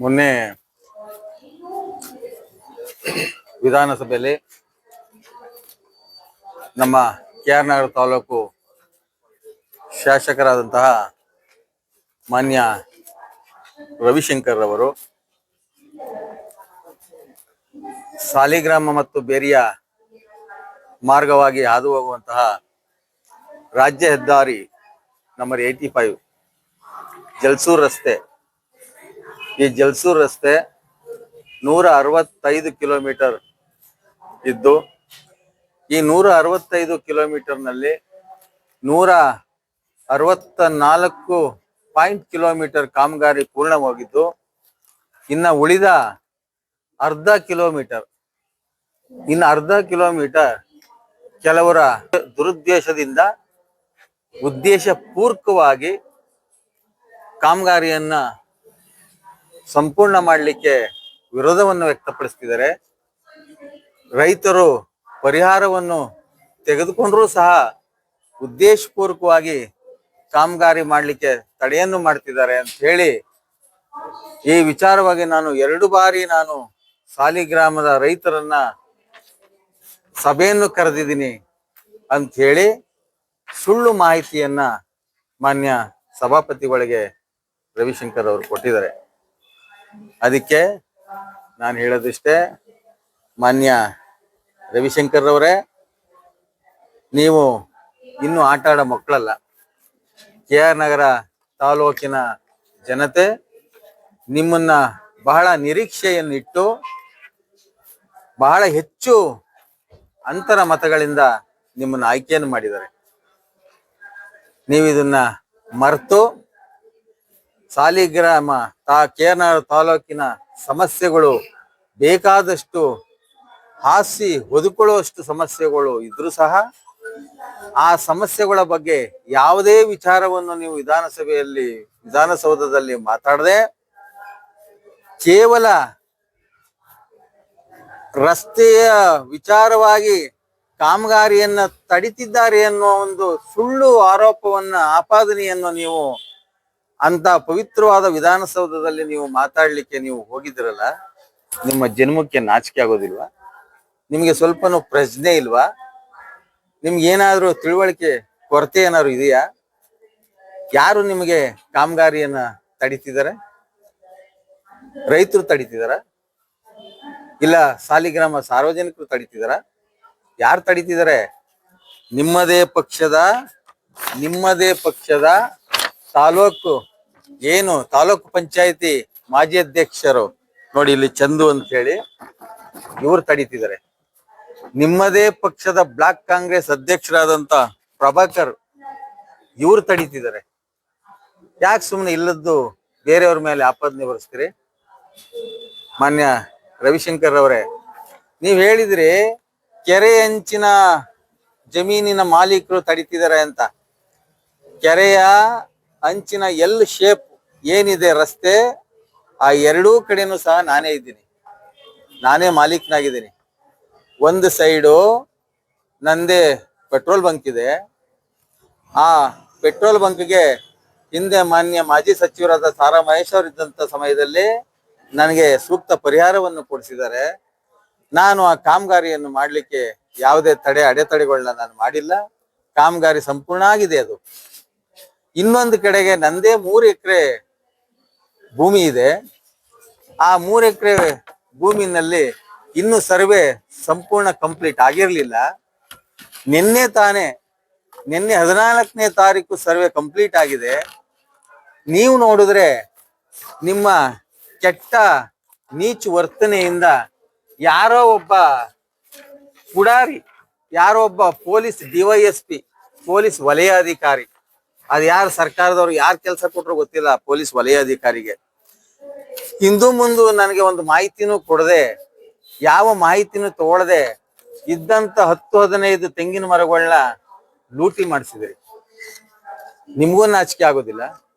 ಮೊನ್ನೆ ವಿಧಾನಸಭೆಯಲ್ಲಿ ನಮ್ಮ ಕೆ.ಆರ್. ನಗರ ತಾಲೂಕು ಶಾಸಕರಾದಂತಹ ಮಾನ್ಯ ರವಿಶಂಕರ್ ಅವರು ಸಾಲಿಗ್ರಾಮ ಮತ್ತು ಬೇರಿಯ ಮಾರ್ಗವಾಗಿ ಹಾದು ಹೋಗುವಂತಹ ರಾಜ್ಯ ಹೆದ್ದಾರಿ ನಂಬರ್ 85 ಜಲ್ಸೂರ್ ರಸ್ತೆ. ಈ ಜಲ್ಸೂರ್ ರಸ್ತೆ 165 ಕಿಲೋಮೀಟರ್ ಇದ್ದು, ಈ 165 ಕಿಲೋಮೀಟರ್ನಲ್ಲಿ 164 ಕಿಲೋಮೀಟರ್ ಕಾಮಗಾರಿ ಪೂರ್ಣವಾಗಿದ್ದು, ಇನ್ನು ಉಳಿದ ಅರ್ಧ ಕಿಲೋಮೀಟರ್ ಕೆಲವರ ದುರುದ್ದೇಶದಿಂದ ಉದ್ದೇಶಪೂರ್ವಕವಾಗಿ ಕಾಮಗಾರಿಯನ್ನ ಸಂಪೂರ್ಣ ಮಾಡಲಿಕ್ಕೆ ವಿರೋಧವನ್ನು ವ್ಯಕ್ತಪಡಿಸ್ತಿದ್ದಾರೆ. ರೈತರು ಪರಿಹಾರವನ್ನು ತೆಗೆದುಕೊಂಡ್ರೂ ಸಹ ಉದ್ದೇಶಪೂರ್ವಕವಾಗಿ ಕಾಮಗಾರಿ ಮಾಡಲಿಕ್ಕೆ ತಡೆಯನ್ನು ಮಾಡ್ತಿದ್ದಾರೆ ಅಂತ ಹೇಳಿ, ಈ ವಿಚಾರವಾಗಿ ನಾನು 2 ಬಾರಿ ಸಾಲಿಗ್ರಾಮದ ರೈತರನ್ನ ಸಭೆಯನ್ನು ಕರೆದಿದ್ದೀನಿ ಅಂತ ಹೇಳಿ ಸುಳ್ಳು ಮಾಹಿತಿಯನ್ನ ಮಾನ್ಯ ಸಭಾಪತಿಗಳಿಗೆ ರವಿಶಂಕರ್ ಅವರು ಕೊಟ್ಟಿದ್ದಾರೆ. ಅದಕ್ಕೆ ನಾನು ಹೇಳೋದಿಷ್ಟೇ, ಮಾನ್ಯ ರವಿಶಂಕರ್ ಅವರೇ, ನೀವು ಇನ್ನೂ ಆಟ ಆಡೋ ಮಕ್ಕಳಲ್ಲ. ಕೆ.ಆರ್. ನಗರ ತಾಲೂಕಿನ ಜನತೆ ನಿಮ್ಮನ್ನ ಬಹಳ ನಿರೀಕ್ಷೆಯನ್ನಿಟ್ಟು ಬಹಳ ಹೆಚ್ಚು ಅಂತರ ಮತಗಳಿಂದ ನಿಮ್ಮನ್ನ ಆಯ್ಕೆಯನ್ನು ಮಾಡಿದ್ದಾರೆ. ನೀವು ಇದನ್ನ ಮರೆತು ಸಾಲಿಗ್ರಾಮ ಕೆ.ಆರ್. ನಗರ ತಾಲೂಕಿನ ಸಮಸ್ಯೆಗಳು ಬೇಕಾದಷ್ಟು ಹಾಸಿ ಒದುಕೊಳ್ಳುವಷ್ಟು ಸಮಸ್ಯೆಗಳು ಇದ್ರೂ ಸಹ ಆ ಸಮಸ್ಯೆಗಳ ಬಗ್ಗೆ ಯಾವುದೇ ವಿಚಾರವನ್ನು ನೀವು ವಿಧಾನಸೌಧದಲ್ಲಿ ಮಾತಾಡದೆ ಕೇವಲ ರಸ್ತೆಯ ವಿಚಾರವಾಗಿ ಕಾಮಗಾರಿಯನ್ನ ತಡಿತಿದ್ದಾರೆ ಎನ್ನುವ ಒಂದು ಸುಳ್ಳು ಆಪಾದನೆಯನ್ನು ನೀವು ಅಂತ ಪವಿತ್ರವಾದ ವಿಧಾನಸೌಧದಲ್ಲಿ ನೀವು ಮಾತಾಡ್ಲಿಕ್ಕೆ ನೀವು ಹೋಗಿದ್ರಲ್ಲ, ನಿಮ್ಮ ಜನ್ಮಕ್ಕೆ ನಾಚಿಕೆ ಆಗೋದಿಲ್ವಾ? ನಿಮಗೆ ಸ್ವಲ್ಪನೂ ಪ್ರಜ್ಞೆ ಇಲ್ವಾ? ನಿಮ್ಗೆ ಏನಾದ್ರೂ ತಿಳುವಳಿಕೆ ಕೊರತೆ ಏನಾದ್ರು ಇದೆಯಾ? ಯಾರು ನಿಮಗೆ ಕಾಮಗಾರಿಯನ್ನ ತಡಿತಿದ್ದಾರೆ? ರೈತರು ತಡಿತಿದಾರ? ಇಲ್ಲ ಸಾಲಿಗ್ರಾಮ ಸಾರ್ವಜನಿಕರು ತಡಿತಿದಾರ? ಯಾರು ತಡಿತಿದ್ದಾರೆ? ನಿಮ್ಮದೇ ಪಕ್ಷದ ತಾಲೂಕು ಪಂಚಾಯತಿ ಮಾಜಿ ಅಧ್ಯಕ್ಷರು ನೋಡಿ, ಇಲ್ಲಿ ಚಂದು ಅಂತ ಹೇಳಿ ಇವ್ರು ತಡಿತಿದ್ದಾರೆ. ನಿಮ್ಮದೇ ಪಕ್ಷದ ಬ್ಲಾಕ್ ಕಾಂಗ್ರೆಸ್ ಅಧ್ಯಕ್ಷರಾದಂತ ಪ್ರಭಾಕರ್ ಇವ್ರು ತಡಿತಿದ್ದಾರೆ. ಯಾಕೆ ಸುಮ್ಮನೆ ಇಲ್ಲದ್ದು ಬೇರೆಯವ್ರ ಮೇಲೆ ಆಪಾದನೆ ಬರೆಸ್ತೀರಿ? ಮಾನ್ಯ ರವಿಶಂಕರ್ ಅವರೇ, ನೀವ್ ಹೇಳಿದ್ರಿ ಕೆರೆ ಅಂಚಿನ ಜಮೀನಿನ ಮಾಲೀಕರು ತಡಿತಿದ್ದಾರೆ ಅಂತ. ಕೆರೆಯ ಅಂಚಿನ ಎಲ್ ಶೇಪ್ ಏನಿದೆ ರಸ್ತೆ, ಆ 2 ಕಡೆನೂ ಸಹ ನಾನೇ ಮಾಲೀಕನಾಗಿದ್ದೀನಿ. ಒಂದು ಸೈಡು ನಂದೇ ಪೆಟ್ರೋಲ್ ಬಂಕ್ ಇದೆ. ಆ ಪೆಟ್ರೋಲ್ ಬಂಕ್ಗೆ ಹಿಂದೆ ಮಾನ್ಯ ಮಾಜಿ ಸಚಿವರಾದ ಸಾರಾ ಮಹೇಶ್ ಅವರು ಇದ್ದಂತ ಸಮಯದಲ್ಲಿ ನನಗೆ ಸೂಕ್ತ ಪರಿಹಾರವನ್ನು ಕೊಡಿಸಿದ್ದಾರೆ. ನಾನು ಆ ಕಾಮಗಾರಿಯನ್ನು ಮಾಡಲಿಕ್ಕೆ ಯಾವುದೇ ಅಡೆತಡೆಗಳನ್ನ ನಾನು ಮಾಡಿಲ್ಲ. ಕಾಮಗಾರಿ ಸಂಪೂರ್ಣ ಆಗಿದೆ. ಅದು ಇನ್ನೊಂದು ಕಡೆಗೆ ನಂದೇ 3 ಎಕರೆ ಭೂಮಿ ಇದೆ. ಆ 3 ಎಕರೆ ಭೂಮಿನಲ್ಲಿ ಇನ್ನು ಸರ್ವೆ ಸಂಪೂರ್ಣ ಕಂಪ್ಲೀಟ್ ಆಗಿರ್ಲಿಲ್ಲ. ನಿನ್ನೆ 14ನೇ ತಾರೀಕು ಸರ್ವೆ ಕಂಪ್ಲೀಟ್ ಆಗಿದೆ. ನೀವು ನೋಡಿದ್ರೆ ನಿಮ್ಮ ಕೆಟ್ಟ ನೀಚ ವರ್ತನೆಯಿಂದ ಯಾರೋ ಒಬ್ಬ ಪುಡಾರಿ, ಯಾರೋ ಒಬ್ಬ ಪೊಲೀಸ್ DYSP ಪೊಲೀಸ್ ವಲಯಾಧಿಕಾರಿ, ಅದು ಯಾರು ಸರ್ಕಾರದವ್ರು ಯಾರು ಕೆಲಸ ಕೊಟ್ಟರು ಗೊತ್ತಿಲ್ಲ, ಪೊಲೀಸ್ ವಲಯಾಧಿಕಾರಿಗೆ ಹಿಂದೂ ಮುಂದೆ ನನಗೆ ಒಂದು ಮಾಹಿತಿನೂ ಕೊಡದೆ, ಯಾವ ಮಾಹಿತಿನೂ ತಗೊಳ್ಳದೆ ಇದ್ದಂತ 10-15 ತೆಂಗಿನ ಮರಗಳನ್ನ ಲೂಟಿ ಮಾಡಿಸಿದ್ರಿ. ನಿಮ್ಗೂ ನಾಚಿಕೆ ಆಗೋದಿಲ್ಲ?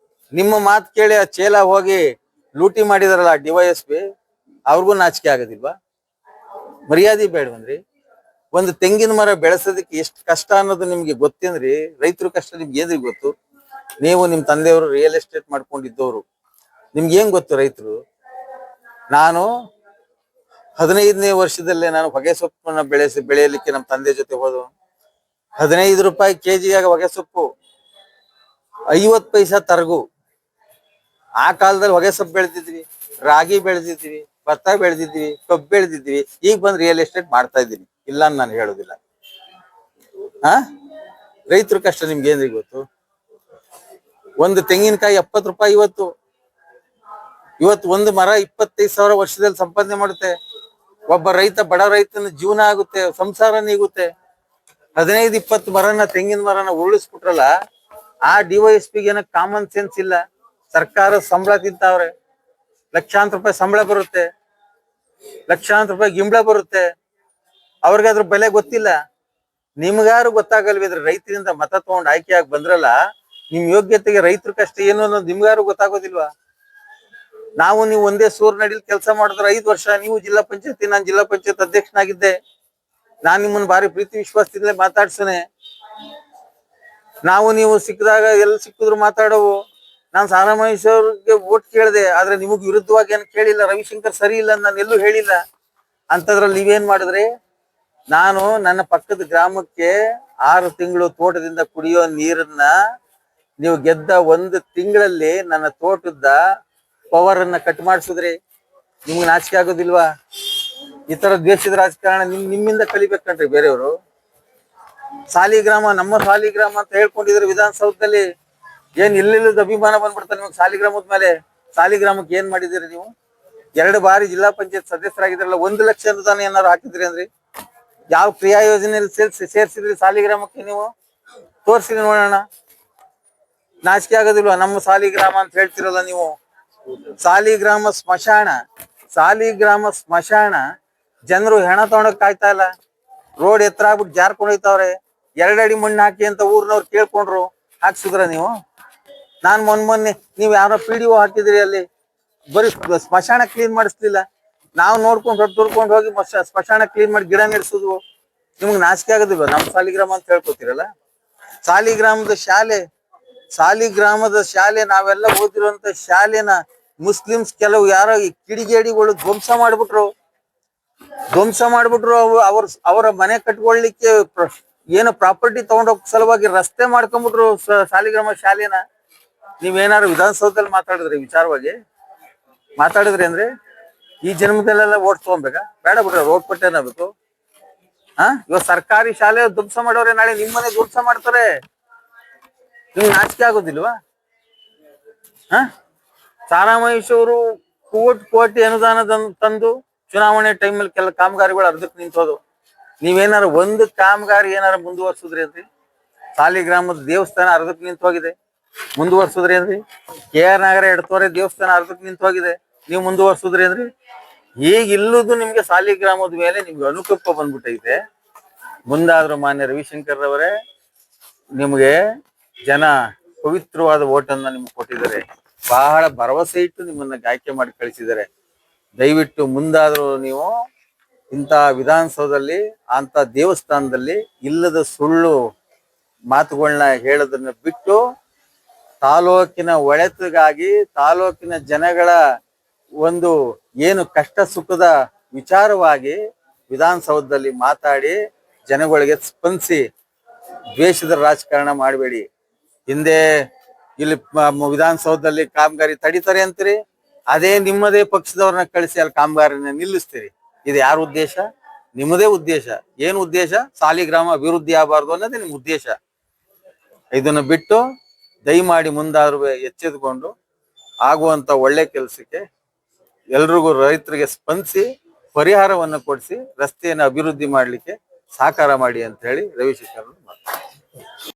ನಿಮ್ಮ ಮಾತು ಕೇಳಿ ಆ ಚೇಲ ಹೋಗಿ ಲೂಟಿ ಮಾಡಿದಾರಲ್ಲ DYSP, ಅವ್ರಿಗೂ ನಾಚಿಕೆ ಆಗೋದಿಲ್ವಾ? ಮರ್ಯಾದೆ ಬೇಡವನ್ರಿ? ಒಂದು ತೆಂಗಿನ ಮರ ಬೆಳೆಸೋದಕ್ಕೆ ಎಷ್ಟು ಕಷ್ಟ ಅನ್ನೋದು ನಿಮ್ಗೆ ಗೊತ್ತೇನ್ರಿ? ರೈತರ ಕಷ್ಟ ನಿಮ್ಗೆ ಏನ್ರಿ ಗೊತ್ತು? ನೀವು ನಿಮ್ಮ ತಂದೆಯವರು ರಿಯಲ್ ಎಸ್ಟೇಟ್ ಮಾಡ್ಕೊಂಡಿದ್ದವರು, ನಿಮ್ಗೆ ಏನ್ ಗೊತ್ತು ರೈತರು? ನಾನು 15ನೇ ವರ್ಷದಲ್ಲೇ ನಾನು ಹೊಗೆ ಸೊಪ್ಪನ್ನ ಬೆಳೆಯಲಿಕ್ಕೆ ನಮ್ಮ ತಂದೆ ಜೊತೆ ಹೋದ. 15 ರೂಪಾಯಿ ಕೆಜಿಯಾಗ ಹೊಗೆ ಸೊಪ್ಪು, 50 ಪೈಸಾ ತರಗು. ಆ ಕಾಲದಲ್ಲಿ ಹೊಗೆ ಸೊಪ್ಪು ಬೆಳೆದಿದ್ವಿ, ರಾಗಿ ಬೆಳೆದಿದ್ವಿ, ಭತ್ತ ಬೆಳೆದಿದ್ವಿ, ಕಬ್ಬು ಬೆಳೆದಿದ್ವಿ. ಈಗ ಬಂದ್ ರಿಯಲ್ ಎಸ್ಟೇಟ್ ಮಾಡ್ತಾ ಇದ್ದೀನಿ, ಇಲ್ಲ ಅಂತ ನಾನು ಹೇಳೋದಿಲ್ಲ. ರೈತರ ಕಷ್ಟ ನಿಮ್ಗೆ ಏನ್ರಿ ಗೊತ್ತು? ಒಂದು ತೆಂಗಿನಕಾಯಿ 70 ರೂಪಾಯಿ ಇವತ್ತು ಒಂದು ಮರ 25,000 ವರ್ಷದಲ್ಲಿ ಸಂಪಾದನೆ ಮಾಡುತ್ತೆ. ಒಬ್ಬ ರೈತ, ಬಡ ರೈತನ ಜೀವನ ಆಗುತ್ತೆ, ಸಂಸಾರ ನೀಗುತ್ತೆ. 15-20 ಮರನ, ತೆಂಗಿನ ಮರನ ಉರುಳಿಸ್ಬಿಟ್ರಲ್ಲ, ಆ ಡಿವೈಎಸ್ಪಿಗೆ ಏನೋ ಕಾಮನ್ ಸೆನ್ಸ್ ಇಲ್ಲ. ಸರ್ಕಾರ ಸಂಬಳ ತಿಂತಾವ್ರೆ, ಲಕ್ಷಾಂತರ ರೂಪಾಯಿ ಸಂಬಳ ಬರುತ್ತೆ, ಲಕ್ಷಾಂತರ ರೂಪಾಯಿ ಗಿಂಬಳ ಬರುತ್ತೆ. ಅವ್ರಿಗೆ ಅದ್ರ ಬೆಲೆ ಗೊತ್ತಿಲ್ಲ. ನಿಮ್ಗಾರು ಗೊತ್ತಾಗಲ್ವಿದ್ರೆ ರೈತರಿಂದ ಮತ ತಗೊಂಡು ಆಯ್ಕೆಯಾಗಿ ಬಂದ್ರಲ್ಲ, ನಿಮ್ ಯೋಗ್ಯತೆಗೆ ರೈತರ ಕಷ್ಟ ಏನು ಅನ್ನೋದು ನಿಮ್ಗಾರು ಗೊತ್ತಾಗೋದಿಲ್ವಾ? ನಾವು ನೀವು ಒಂದೇ ಸೂರ್ ನಡಿಲಿ ಕೆಲಸ ಮಾಡಿದ್ರೆ 5 ವರ್ಷ. ನೀವು ಜಿಲ್ಲಾ ಪಂಚಾಯತಿ, ನಾನು ಜಿಲ್ಲಾ ಪಂಚಾಯತ್ ಅಧ್ಯಕ್ಷನಾಗಿದ್ದೆ. ನಾನ್ ನಿಮ್ಮನ್ನ ಭಾರಿ ಪ್ರೀತಿ ವಿಶ್ವಾಸದಿಂದಲೇ ಮಾತಾಡ್ಸನೆ. ನಾವು ನೀವು ಸಿಕ್ಕಿದಾಗ ಎಲ್ಲಿ ಸಿಕ್ಕಿದ್ರು ಮಾತಾಡೋವು. ನಾನು ಸಾರಾಮಹೇಶ್ವರ್ಗೆ ವೋಟ್ ಕೇಳಿದೆ, ಆದ್ರೆ ನಿಮಗ್ ವಿರುದ್ಧವಾಗಿ ಏನು ಕೇಳಿಲ್ಲ. ರವಿಶಂಕರ್ ಸರಿ ಇಲ್ಲ ನಾನು ಎಲ್ಲೂ ಹೇಳಿಲ್ಲ. ಅಂತದ್ರಲ್ಲಿ ನೀವೇನ್ ಮಾಡಿದ್ರಿ? ನಾನು ನನ್ನ ಪಕ್ಕದ ಗ್ರಾಮಕ್ಕೆ 6 ತಿಂಗಳು ತೋಟದಿಂದ ಕುಡಿಯೋ ನೀರನ್ನ ನೀವು ಗೆದ್ದ 1 ತಿಂಗಳಲ್ಲಿ ನನ್ನ ತೋಟದ ಪವರ್ ಅನ್ನ ಕಟ್ ಮಾಡಿಸಿದ್ರಿ. ನಿಮ್ಗೆ ನಾಚಿಕೆ ಆಗೋದಿಲ್ವಾ? ಈ ತರ ದ್ವೇಷದ ರಾಜಕಾರಣ ನಿಮ್ಮಿಂದ ಕಲಿಬೇಕಂಡ್ರಿ ಬೇರೆಯವರು. ಸಾಲಿಗ್ರಾಮ, ನಮ್ಮ ಸಾಲಿಗ್ರಾಮ ಅಂತ ಹೇಳ್ಕೊಂಡಿದ್ರೆ ವಿಧಾನಸೌಧದಲ್ಲಿ. ಏನ್ ಇಲ್ಲಿಲ್ಲದ ಅಭಿಮಾನ ಬಂದ್ಬಿಡ್ತಾರೆ ನಿಮ್ಗೆ ಸಾಲಿಗ್ರಾಮದ ಮೇಲೆ. ಸಾಲಿಗ್ರಾಮಕ್ಕೆ ಏನ್ ಮಾಡಿದಿರಿ ನೀವು? 2 ಬಾರಿ ಜಿಲ್ಲಾ ಪಂಚಾಯತ್ ಸದಸ್ಯರಾಗಿದ್ರಲ್ಲ, 1 ಲಕ್ಷ ಅನುದಾನ ಏನಾರು ಹಾಕಿದ್ರಿ ಅಂದ್ರಿ? ಯಾವ ಕ್ರಿಯಾ ಯೋಜನೆಯಲ್ಲಿ ಸೇರ್ಸಿದ್ರಿ ಸಾಲಿಗ್ರಾಮಕ್ಕೆ? ನೀವು ತೋರ್ಸಿದ್ರಿ ನೋಡೋಣ. ನಾಚಿಕೆ ಆಗೋದಿಲ್ವಾ? ನಮ್ಮ ಸಾಲಿಗ್ರಾಮ ಅಂತ ಹೇಳ್ತಿರಲ್ಲ ನೀವು. ಸಾಲಿಗ್ರಾಮ ಸ್ಮಶಾನ, ಸಾಲಿಗ್ರಾಮ ಸ್ಮಶಾನ. ಜನರು ಹೆಣ ತಗೊಂಡೋಗ್ ಕಾಯ್ತಾ ಇಲ್ಲ. ರೋಡ್ ಎತ್ತರ ಆಗ್ಬಿಟ್ಟು ಜಾರ್ಕೊಂಡು ಹೋಯ್ತಾವ್ರೆ. 2 ಅಡಿ ಮಣ್ಣು ಹಾಕಿ ಅಂತ ಊರ್ನವ್ರು ಕೇಳ್ಕೊಂಡ್ರು, ಹಾಕ್ಸಿದ್ರ ನೀವು? ನಾನ್ ಮೊನ್ನೆ ನೀವ್ ಯಾರೋ PDO ಹಾಕಿದ್ರಿ, ಅಲ್ಲಿ ಬರೀ ಸ್ಮಶಾನ ಕ್ಲೀನ್ ಮಾಡಿಸ್ಲಿಲ್ಲ. ನಾವು ನೋಡ್ಕೊಂಡು ಹೊಟ್ಟುರ್ಕೊಂಡು ಹೋಗಿ ಸ್ಮಶಾನ ಕ್ಲೀನ್ ಮಾಡಿ ಗಿಡ ನೆಡ್ಸುದು. ನಿಮ್ಗೆ ನಾಚಿಕೆ ಆಗೋದಿಲ್ವ? ನಮ್ಮ ಸಾಲಿಗ್ರಾಮ ಅಂತ ಹೇಳ್ಕೊತಿರಲ್ಲ. ಸಾಲಿಗ್ರಾಮದ ಶಾಲೆ ನಾವೆಲ್ಲ ಓದಿರುವಂತ ಶಾಲೆನ ಮುಸ್ಲಿಮ್ಸ್ ಕೆಲವು ಯಾರೋ ಕಿಡಿಗೇಡಿಗಳು ಧ್ವಂಸ ಮಾಡ್ಬಿಟ್ರು. ಅವರ ಮನೆ ಕಟ್ಕೊಳ್ಲಿಕ್ಕೆ ಏನು ಪ್ರಾಪರ್ಟಿ ತಗೊಂಡೋಗ್ ಸಲುವಾಗಿ ರಸ್ತೆ ಮಾಡ್ಕೊಂಡ್ಬಿಟ್ರು ಸಾಲಿಗ್ರಾಮ ಶಾಲೆನ. ನೀವೇನಾರು ವಿಧಾನಸೌಧದಲ್ಲಿ ವಿಚಾರವಾಗಿ ಮಾತಾಡಿದ್ರಿ ಅಂದ್ರೆ ಈ ಜನ್ಮದಲ್ಲೆಲ್ಲ ಓಟ್ ತಗೊಂಬೇಕಾ? ಬೇಡ ಬಿಡ್ರಿ, ರೋಡ್ ಪಟ್ಟೇನಾಗಬೇಕು. ಇವಾಗ ಸರ್ಕಾರಿ ಶಾಲೆ ಧ್ವಂಸ ಮಾಡೋರೆ, ನಾಳೆ ನಿಮ್ಮನೆ ಧ್ವಂಸ ಮಾಡ್ತಾರೆ. ನಿಮ್ಗೆ ನಾಚಿಕೆ ಆಗೋದಿಲ್ವಾ? ಸಾರಾಮಹೇಶ್ವರು ಕೋಟಿ ಅನುದಾನ ತಂದು ಚುನಾವಣೆ ಟೈಮಲ್ಲಿ ಕೆಲ ಕಾಮಗಾರಿಗಳು ಅರ್ಧಕ್ಕೆ ನಿಂತೋದು. ನೀವೇನಾರು ಒಂದು ಕಾಮಗಾರಿ ಏನಾರು ಮುಂದುವರ್ಸುದ್ರಿ ಅಂದ್ರಿ? ಸಾಲಿಗ್ರಾಮದ ದೇವಸ್ಥಾನ ಅರ್ಧಕ್ಕೆ ನಿಂತು ಹೋಗಿದೆ, ಮುಂದುವರ್ಸುದ್ರಿ ಅಂದ್ರಿ? KR ನಗರ ಎಡತೋರೆ ದೇವಸ್ಥಾನ ಅರ್ಧಕ್ಕೆ ನಿಂತು ಹೋಗಿದೆ, ನೀವು ಮುಂದುವರ್ಸುದ್ರಿ ಅಂದ್ರಿ? ಈಗ ಇಲ್ಲುದು ನಿಮ್ಗೆ ಸಾಲಿಗ್ರಾಮದ ಮೇಲೆ ನಿಮ್ಗೆ ಅನುಕಂಪ ಬಂದ್ಬಿಟ್ಟೈತೆ. ಮುಂದಾದ್ರೂ ಮಾನ್ಯ ರವಿಶಂಕರ್ ಅವರೇ, ನಿಮ್ಗೆ ಜನ ಪವಿತ್ರವಾದ ಓಟನ್ನ ನಿಮ್ಗೆ ಕೊಟ್ಟಿದ್ದಾರೆ. ಬಹಳ ಭರವಸೆ ಇಟ್ಟು ನಿಮ್ಮನ್ನ ಆಯ್ಕೆ ಮಾಡಿ ಕಳಿಸಿದ್ದಾರೆ. ದಯವಿಟ್ಟು ಮುಂದಾದ್ರೂ ನೀವು ಇಂಥ ವಿಧಾನಸೌಧದಲ್ಲಿ, ಅಂತ ದೇವಸ್ಥಾನದಲ್ಲಿ ಇಲ್ಲದ ಸುಳ್ಳು ಮಾತುಗಳನ್ನ ಹೇಳೋದನ್ನ ಬಿಟ್ಟು, ತಾಲೂಕಿನ ಒಳೆತಿಗಾಗಿ, ತಾಲೂಕಿನ ಜನಗಳ ಒಂದು ಏನು ಕಷ್ಟ ಸುಖದ ವಿಚಾರವಾಗಿ ವಿಧಾನಸೌಧದಲ್ಲಿ ಮಾತಾಡಿ ಜನಗಳಿಗೆ ಸ್ಪಂದಿಸಿ. ದ್ವೇಷದ ರಾಜಕಾರಣ ಮಾಡಬೇಡಿ. ಹಿಂದೆ ಇಲ್ಲಿ ವಿಧಾನಸೌಧದಲ್ಲಿ ಕಾಮಗಾರಿ ತಡೀತಾರೆ ಅಂತೀರಿ, ಅದೇ ನಿಮ್ಮದೇ ಪಕ್ಷದವ್ರನ್ನ ಕಳಿಸಿ ಅಲ್ಲಿ ಕಾಮಗಾರಿನ ನಿಲ್ಲಿಸ್ತೀರಿ. ಇದು ಯಾರ ಉದ್ದೇಶ? ನಿಮ್ಮದೇ ಉದ್ದೇಶ. ಏನು ಉದ್ದೇಶ? ಸಾಲಿಗ್ರಾಮ ಅಭಿವೃದ್ಧಿ ಆಗಬಾರ್ದು ಅನ್ನೋದೇ ನಿಮ್ ಉದ್ದೇಶ. ಇದನ್ನು ಬಿಟ್ಟು ದಯಮಾಡಿ ಮುಂದಾದ್ರೂ ಎಚ್ಚೆತ್ಕೊಂಡು ಆಗುವಂತ ಒಳ್ಳೆ ಕೆಲಸಕ್ಕೆ ಎಲ್ರಿಗೂ, ರೈತರಿಗೆ ಸ್ಪಂದಿಸಿ ಪರಿಹಾರವನ್ನು ಕೊಡಿಸಿ ರಸ್ತೆಯನ್ನು ಅಭಿವೃದ್ಧಿ ಮಾಡ್ಲಿಕ್ಕೆ ಸಹಕಾರ ಮಾಡಿ ಅಂತ ಹೇಳಿ ರವಿಶಂಕರ್ ಮಾತು.